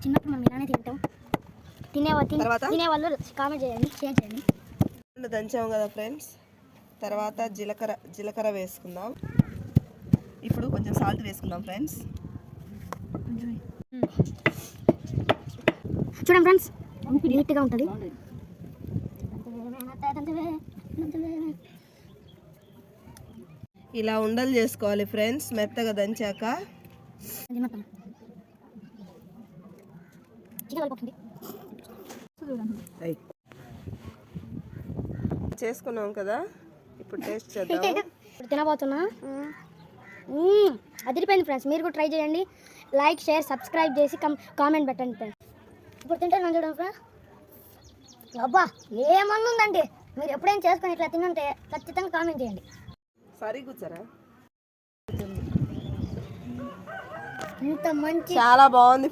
చిన్నప్పుడు మేము ఇలానే తింటాం. తినేవాళ్ళు కామెంట్ చేయండి, షేర్ చేయండి. దంచాము కదా ఫ్రెండ్స్, తర్వాత జీలకర్ర వేసుకుందాం. ఇప్పుడు కొంచెం సాల్ట్ వేసుకుందాం ఫ్రెండ్స్. చూడండి ఫ్రెండ్స్, నీట్గా ఉంటుంది. ఇలా ఉండలు చేసుకోవాలి ఫ్రెండ్స్, మెత్తగా దంచాక. చేసుకున్నాం కదా, ఇప్పుడు టేస్ట్ చేద్దాం. ఇప్పుడు తినబోతున్నా. అదిరిపోయింది ఫ్రెండ్స్, మీరు కూడా ట్రై చేయండి. లైక్, షేర్, సబ్స్క్రైబ్ చేసి కామెంట్ పెట్టండి ఫ్రెండ్స్. ఇప్పుడు తింటాను చూడండి ఫ్రెండ్స్. అబ్బా ఏమన్నుందండి, మీరు ఎప్పుడైనా చేసుకొని ఇట్లా తినుంటే ఖచ్చితంగా కామెంట్ చేయండి. సరే కూర్చోరా, ఇంత మంచి చాలా బాగుంది.